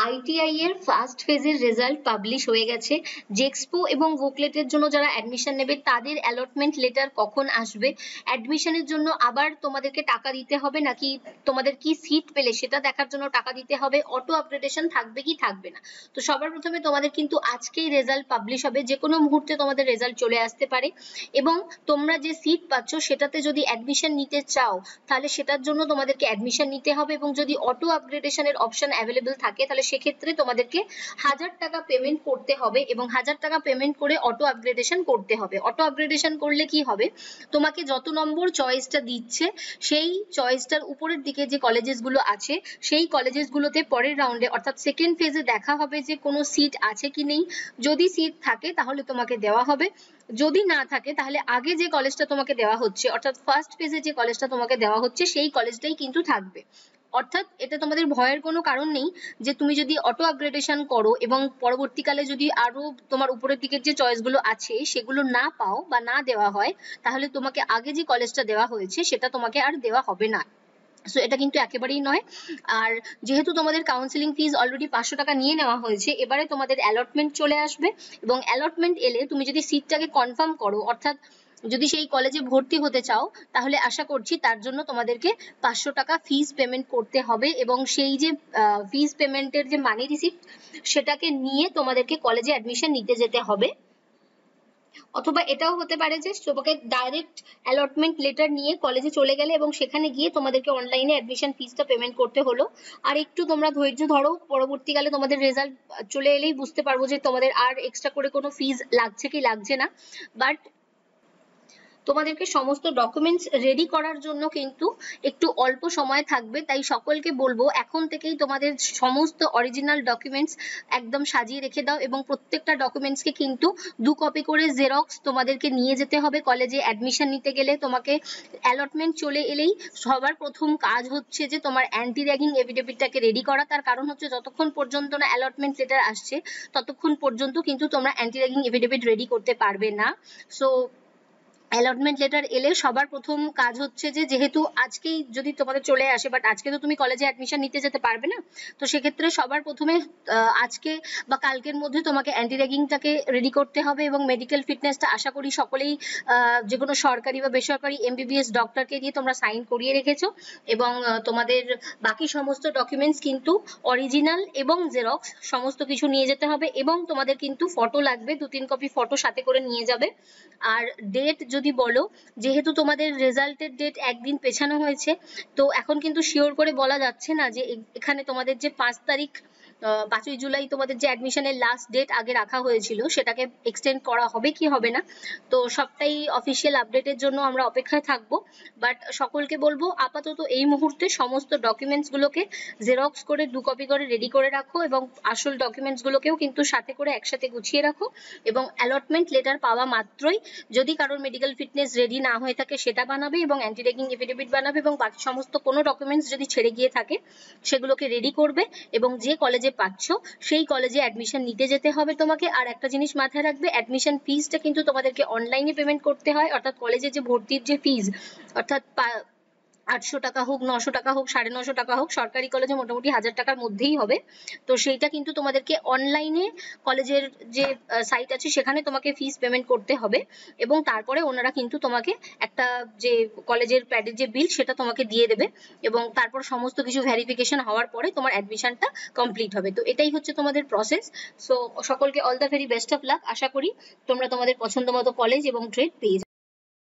ITI এর first ফেজের result publish হয়ে গেছে। জেক্সপো এবং বুকলেটের জন্য যারা অ্যাডমিশন নেবে তাদের অ্যালটমেন্ট লেটার কখন আসবে, অ্যাডমিশনের জন্য আবার তোমাদেরকে টাকা দিতে হবে নাকি তোমাদের কি সিট পেলে সেটা দেখার জন্য টাকা দিতে হবে, অটো আপগ্রেডেশন থাকবে কি থাকবে না। তো সবার প্রথমে তোমাদের কিন্তু আজকেই রেজাল্ট পাবলিশ হবে, যে কোনো মুহূর্তে তোমাদের রেজাল্ট চলে আসতে পারে। এবং তোমরা যে সিট পাচ্ছ সেটাতে যদি অ্যাডমিশন নিতে চাও তাহলে সেটার জন্য তোমাদেরকে অ্যাডমিশন নিতে হবে, এবং যদি অটো আপগ্রেডেশনের অপশন অ্যাভেলেবল থাকে তাহলে সেক্ষেত্রে তোমাদেরকে 1000 টাকা পেমেন্ট করতে হবে, এবং 1000 টাকা পেমেন্ট করে অটো আপগ্রেডেশন করতে হবে। অটো আপগ্রেডেশন করলে কি হবে, তোমাকে যত নম্বর চয়েসটা দিচ্ছে সেই চয়েসটার উপরের দিকে যে কলেজেসগুলো আছে সেই কলেজেসগুলোতে পরের রাউন্ডে অর্থাৎ সেকেন্ড ফেজে দেখা হবে যে কোনো সিট আছে কি নেই। যদি সিট থাকে তাহলে তোমাকে দেওয়া হবে, যদি না থাকে তাহলে আগে যে কলেজটা তোমাকে দেওয়া হচ্ছে অর্থাৎ ফার্স্ট ফেজে যে কলেজটা তোমাকে দেওয়া হচ্ছে সেই কলেজটাই কিন্তু থাকবে। অর্থাৎ এটা তোমাদের ভয়ের কোনো কারণ নেই যে তুমি যদি অটো আপগ্রেডেশন করো এবং পরবর্তীকালে যদি আরো তোমার উপরের দিকের যে চয়েসগুলো আছে সেগুলো না পাও বা না দেওয়া হয় তাহলে তোমাকে আগে যে কলেজটা দেওয়া হয়েছে সেটা তোমাকে আর দেওয়া হবে না। সো এটা কিন্তু একেবারেই নয়। আর যেহেতু তোমাদের কাউন্সিলিং ফিজ অলরেডি 500 টাকা নিয়ে নেওয়া হয়েছে, এবারে তোমাদের অ্যালটমেন্ট চলে আসবে, এবং অ্যালটমেন্ট এলে তুমি যদি সিটটাকে কনফার্ম করো অর্থাৎ যদি সেই কলেজে ভর্তি হতে চাও তাহলে আশা করছি তার জন্য তোমাদেরকে 500 টাকা ফিজ পেমেন্ট করতে হবে, এবং সেই যে ফিজ পেমেন্টের যে মানি রিসিপ্ট সেটাকে নিয়ে তোমাদেরকে কলেজে অ্যাডমিশন নিতে যেতে হবে। অথবা এটাও হতে পারে যে তোমাকে ডাইরেক্ট অ্যালটমেন্ট লেটার নিয়ে কলেজে চলে গেলে এবং সেখানে গিয়ে তোমাদেরকে অনলাইনে অ্যাডমিশন ফিসটা পেমেন্ট করতে হলো। আর একটু তোমরা ধৈর্য ধরো, পরবর্তীকালে তোমাদের রেজাল্ট চলে এলেই বুঝতে পারবো যে তোমাদের আর এক্সট্রা করে কোনো ফিজ লাগছে কি লাগছে না। বাট তোমাদেরকে সমস্ত ডকুমেন্টস রেডি করার জন্য কিন্তু একটু অল্প সময় থাকবে, তাই সকলকে বলবো এখন থেকেই তোমাদের সমস্ত অরিজিনাল ডকুমেন্টস একদম সাজিয়ে রেখে দাও, এবং প্রত্যেকটা ডকুমেন্টসকে কিন্তু 2 কপি করে জেরক্স তোমাদেরকে নিয়ে যেতে হবে কলেজে অ্যাডমিশন নিতে গেলে। তোমাকে অ্যালটমেন্ট চলে এলেই সবার প্রথম কাজ হচ্ছে যে তোমার অ্যান্টি র্যাগিং এফিডেভিটটাকে রেডি করা। তার কারণ হচ্ছে যতক্ষণ পর্যন্ত না অ্যালটমেন্ট লেটার আসছে ততক্ষণ পর্যন্ত কিন্তু তোমরা অ্যান্টি র্যাগিং এফিডেভিট রেডি করতে পারবে না। সো অ্যালটমেন্ট লেটার এলে সবার প্রথম কাজ হচ্ছে যে যেহেতু আজকেই যদি তোমাদের চলে আসে, বাট আজকে তো তুমি কলেজে অ্যাডমিশন নিতে যেতে পারবে না, তো সেক্ষেত্রে সবার প্রথমে আজকে বা কালকের মধ্যে তোমাকে অ্যান্টি র্যাগিংটাকে রেডি করতে হবে, এবং মেডিকেল ফিটনেসটা আশা করি সকলেই যে কোনো সরকারি বা বেসরকারি এমবিবিএস ডক্টরকে দিয়ে তোমরা সাইন করিয়ে রেখেছো, এবং তোমাদের বাকি সমস্ত ডকুমেন্টস কিন্তু অরিজিনাল এবং জেরক্স সমস্ত কিছু নিয়ে যেতে হবে, এবং তোমাদের কিন্তু ফটো লাগবে, 2-3 কপি ফটো সাথে করে নিয়ে যাবে। আর ডেট যদি বলো, যেহেতু তোমাদের রেজাল্টের ডেট একদিন পেছানো হয়েছে, তো এখন কিন্তু শিওর করে বলা যাচ্ছে না যে এখানে তোমাদের যে 5 তারিখ 5ই জুলাই তোমাদের যে অ্যাডমিশনের লাস্ট ডেট আগে রাখা হয়েছিল সেটাকে এক্সটেন্ড করা হবে কি হবে না। তো সবটাই অফিসিয়াল আপডেটের জন্য আমরা অপেক্ষায় থাকবো। বাট সকলকে বলবো আপাতত এই মুহূর্তে সমস্ত ডকুমেন্টস গুলোকে জেরক্স করে 2 কপি করে রেডি করে রাখো, এবং আসল ডকুমেন্টস গুলোকেও কিন্তু সাথে করে একসাথে গুছিয়ে রাখো, এবং অ্যালটমেন্ট লেটার পাওয়া মাত্রই যদি কারোর মেডিকেল ফিটনেস রেডি না হয়ে থাকে সেটা বানাবে, এবং অ্যান্টি র্যাগিং এফিডেভিট বানাবে, এবং বাকি সমস্ত কোনো ডকুমেন্টস যদি ছেড়ে গিয়ে থাকে সেগুলোকে রেডি করবে, এবং যে কলেজে পাচ্ছ সেই কলেজে অ্যাডমিশন নিতে যেতে হবে তোমাকে। আর একটা জিনিস মাথায় রাখবে, অ্যাডমিশন ফিজটা কিন্তু তোমাদেরকে অনলাইনে পেমেন্ট করতে হয়, অর্থাৎ কলেজে যে ভর্তির যে ফিজ অর্থাৎ 800 টাকা হোক, 900 টাকা হোক, 950 টাকা হোক, সরকারি কলেজে মোটামুটি 1000 টাকার মধ্যেই হবে। তো সেইটা কিন্তু তোমাদেরকে অনলাইনে কলেজের যে সাইট আছে সেখানে তোমাকে ফিস পেমেন্ট করতে হবে, এবং তারপরে ওনারা কিন্তু তোমাকে একটা যে কলেজের প্যাডের যে বিল সেটা তোমাকে দিয়ে দেবে, এবং তারপর সমস্ত কিছু ভেরিফিকেশন হওয়ার পরে তোমার অ্যাডমিশনটা কমপ্লিট হবে। তো এটাই হচ্ছে তোমাদের প্রসেস। সো সকলকে all the very best of luck. আশা করি তোমরা তোমাদের পছন্দ মতো কলেজ এবং ট্রেড পেয়ে